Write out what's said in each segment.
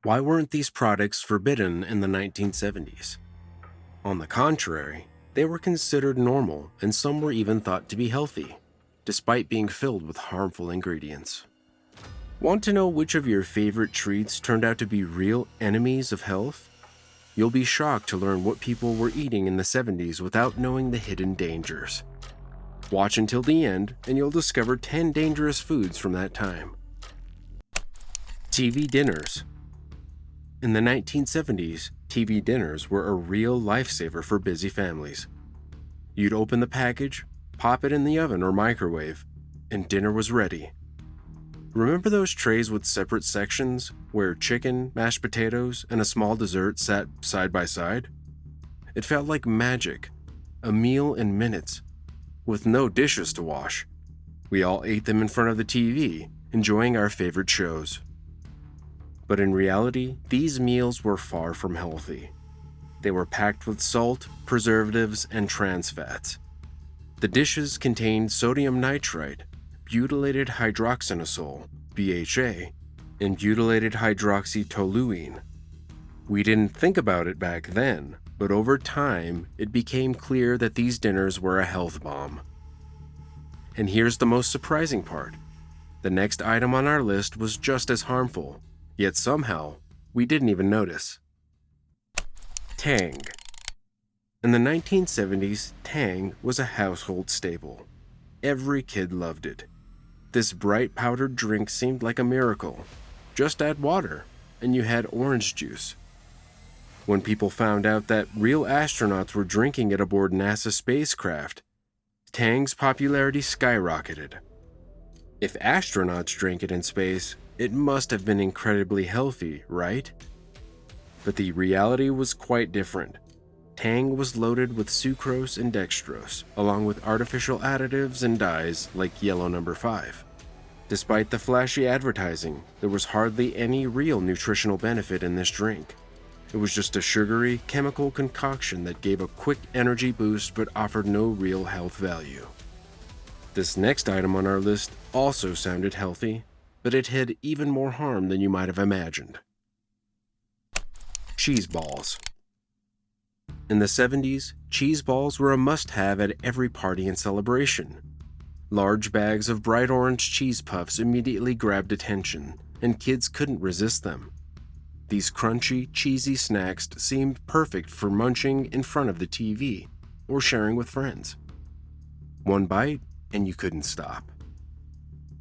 Why weren't these products forbidden in the 1970s? On the contrary, they were considered normal and some were even thought to be healthy, despite being filled with harmful ingredients. Want to know which of your favorite treats turned out to be real enemies of health? You'll be shocked to learn what people were eating in the 70s without knowing the hidden dangers. Watch until the end and you'll discover 10 dangerous foods from that time. TV dinners. In the 1970s, TV dinners were a real lifesaver for busy families. You'd open the package, pop it in the oven or microwave, and dinner was ready. Remember those trays with separate sections where chicken, mashed potatoes, and a small dessert sat side by side? It felt like magic, a meal in minutes, with no dishes to wash. We all ate them in front of the TV, enjoying our favorite shows. But in reality, these meals were far from healthy. They were packed with salt, preservatives, and trans fats. The dishes contained sodium nitrite, butylated hydroxynosole, BHA, and butylated hydroxytoluene. We didn't think about it back then, but over time, it became clear that these dinners were a health bomb. And here's the most surprising part. The next item on our list was just as harmful, yet somehow, we didn't even notice. Tang. In the 1970s, Tang was a household staple. Every kid loved it. This bright powdered drink seemed like a miracle. Just add water, and you had orange juice. When people found out that real astronauts were drinking it aboard NASA's spacecraft, Tang's popularity skyrocketed. If astronauts drank it in space, it must have been incredibly healthy, right? But the reality was quite different. Tang was loaded with sucrose and dextrose, along with artificial additives and dyes like yellow number 5. Despite the flashy advertising, there was hardly any real nutritional benefit in this drink. It was just a sugary, chemical concoction that gave a quick energy boost but offered no real health value. This next item on our list also sounded healthy, but it had even more harm than you might have imagined. Cheese balls. In the 70s, cheese balls were a must-have at every party and celebration. Large bags of bright orange cheese puffs immediately grabbed attention, and kids couldn't resist them. These crunchy, cheesy snacks seemed perfect for munching in front of the TV or sharing with friends. One bite, and you couldn't stop.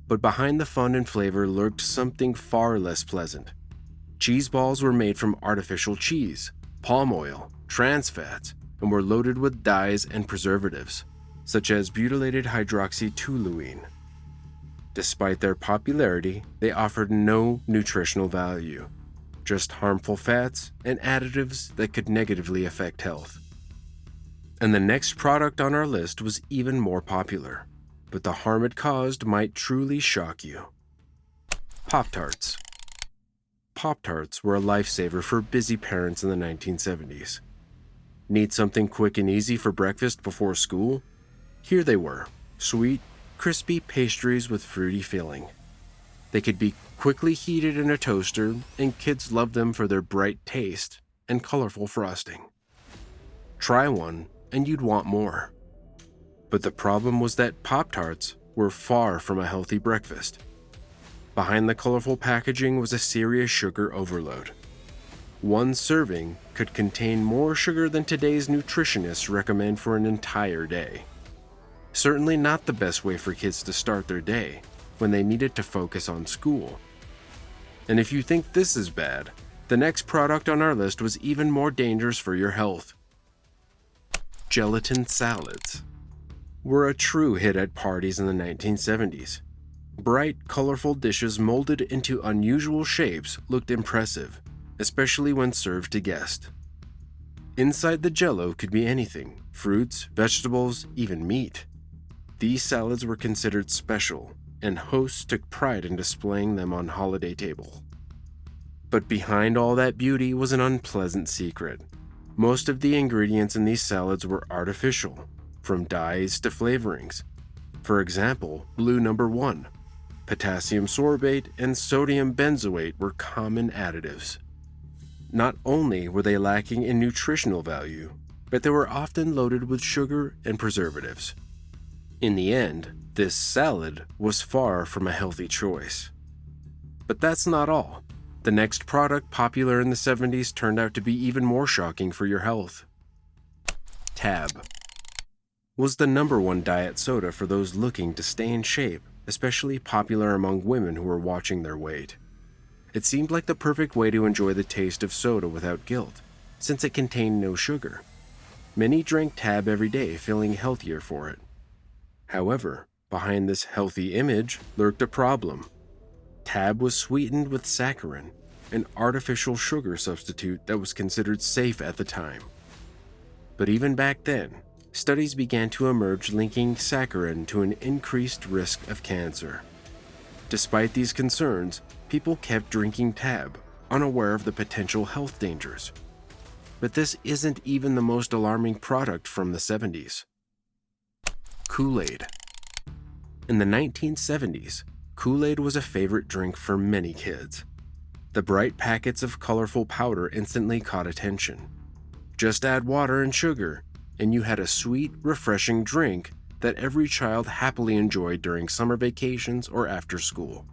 But behind the fun and flavor lurked something far less pleasant. Cheese balls were made from artificial cheese, palm oil, trans fats, and were loaded with dyes and preservatives, such as butylated hydroxytoluene. Despite their popularity, they offered no nutritional value, just harmful fats and additives that could negatively affect health. And the next product on our list was even more popular, but the harm it caused might truly shock you. Pop-Tarts. Pop-Tarts were a lifesaver for busy parents in the 1970s. Need something quick and easy for breakfast before school? Here they were, sweet, crispy pastries with fruity filling. They could be quickly heated in a toaster, and kids loved them for their bright taste and colorful frosting. Try one, and you'd want more. But the problem was that Pop-Tarts were far from a healthy breakfast. Behind the colorful packaging was a serious sugar overload. One serving could contain more sugar than today's nutritionists recommend for an entire day. Certainly not the best way for kids to start their day when they needed to focus on school. And if you think this is bad, the next product on our list was even more dangerous for your health. Gelatin salads were a true hit at parties in the 1970s. Bright, colorful dishes molded into unusual shapes looked impressive, especially when served to guests. Inside the Jell-O could be anything: fruits, vegetables, even meat. These salads were considered special, and hosts took pride in displaying them on holiday tables. But behind all that beauty was an unpleasant secret. Most of the ingredients in these salads were artificial, from dyes to flavorings. For example, blue number 1, potassium sorbate, and sodium benzoate were common additives. Not only were they lacking in nutritional value, but they were often loaded with sugar and preservatives. In the end, this salad was far from a healthy choice. But that's not all. The next product popular in the 70s turned out to be even more shocking for your health. Tab was the #1 diet soda for those looking to stay in shape, especially popular among women who were watching their weight. It seemed like the perfect way to enjoy the taste of soda without guilt, since it contained no sugar. Many drank Tab every day, feeling healthier for it. However, behind this healthy image lurked a problem. Tab was sweetened with saccharin, an artificial sugar substitute that was considered safe at the time. But even back then, studies began to emerge linking saccharin to an increased risk of cancer. Despite these concerns, people kept drinking Tab, unaware of the potential health dangers. But this isn't even the most alarming product from the 70s. Kool-Aid. In the 1970s, Kool-Aid was a favorite drink for many kids. The bright packets of colorful powder instantly caught attention. Just add water and sugar, and you had a sweet, refreshing drink that every child happily enjoyed during summer vacations or after school.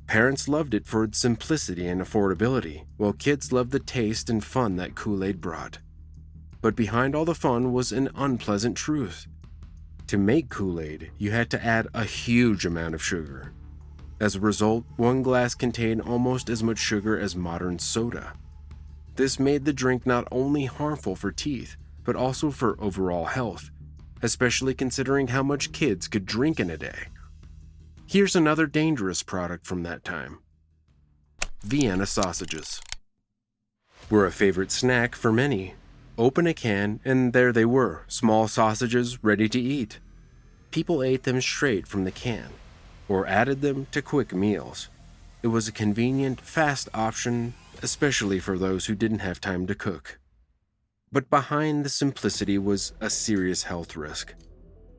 Parents loved it for its simplicity and affordability, while kids loved the taste and fun that Kool-Aid brought. But behind all the fun was an unpleasant truth. To make Kool-Aid, you had to add a huge amount of sugar. As a result, one glass contained almost as much sugar as modern soda. This made the drink not only harmful for teeth, but also for overall health, especially considering how much kids could drink in a day. Here's another dangerous product from that time. Vienna sausages were a favorite snack for many. Open a can, and there they were, small sausages ready to eat. People ate them straight from the can, or added them to quick meals. It was a convenient, fast option, especially for those who didn't have time to cook. But behind the simplicity was a serious health risk.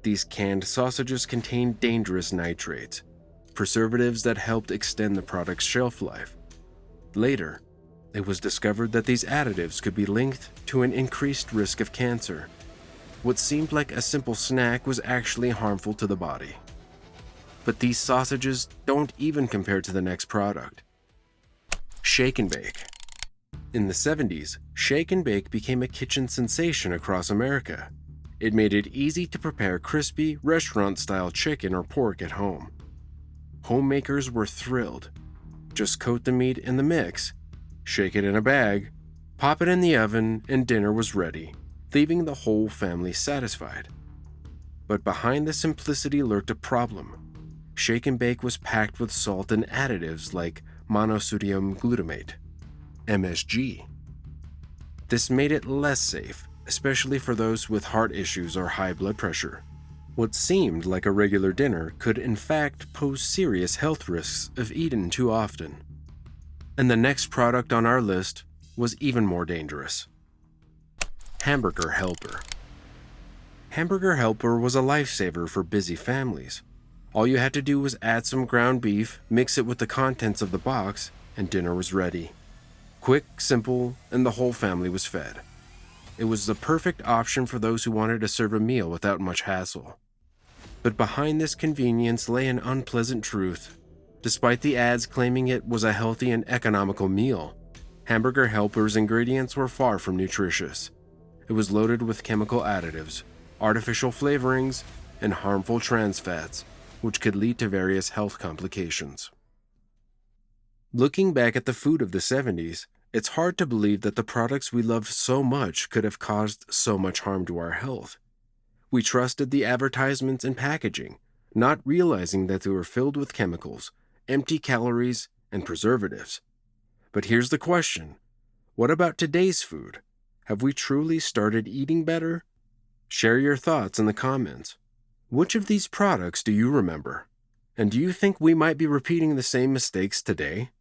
These canned sausages contained dangerous nitrates, preservatives that helped extend the product's shelf life. Later, it was discovered that these additives could be linked to an increased risk of cancer. What seemed like a simple snack was actually harmful to the body. But these sausages don't even compare to the next product. Shake and Bake. In the 70s, Shake and Bake became a kitchen sensation across America. It made it easy to prepare crispy, restaurant-style chicken or pork at home. Homemakers were thrilled. Just coat the meat in the mix, shake it in a bag, pop it in the oven, and dinner was ready, leaving the whole family satisfied. But behind the simplicity lurked a problem. Shake and Bake was packed with salt and additives like monosodium glutamate, MSG. This made it less safe, especially for those with heart issues or high blood pressure. What seemed like a regular dinner could in fact pose serious health risks if eaten too often. And the next product on our list was even more dangerous. Hamburger Helper. Hamburger Helper was a lifesaver for busy families. All you had to do was add some ground beef, mix it with the contents of the box, and dinner was ready. Quick, simple, and the whole family was fed. It was the perfect option for those who wanted to serve a meal without much hassle. But behind this convenience lay an unpleasant truth. Despite the ads claiming it was a healthy and economical meal, Hamburger Helper's ingredients were far from nutritious. It was loaded with chemical additives, artificial flavorings, and harmful trans fats, which could lead to various health complications. Looking back at the food of the 70s, it's hard to believe that the products we loved so much could have caused so much harm to our health. We trusted the advertisements and packaging, not realizing that they were filled with chemicals, empty calories, and preservatives. But here's the question: what about today's food? Have we truly started eating better? Share your thoughts in the comments. Which of these products do you remember? And do you think we might be repeating the same mistakes today?